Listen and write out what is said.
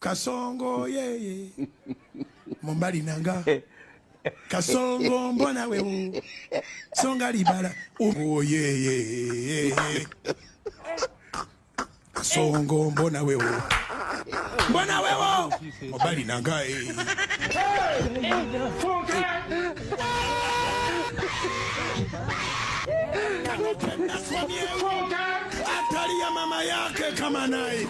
Kasongo yeye Mombali nanga Kasongo mbona wewe Songa libala oh yeye Kasongo mbona wewe Mombali nanga Atali ya mama yake kama naye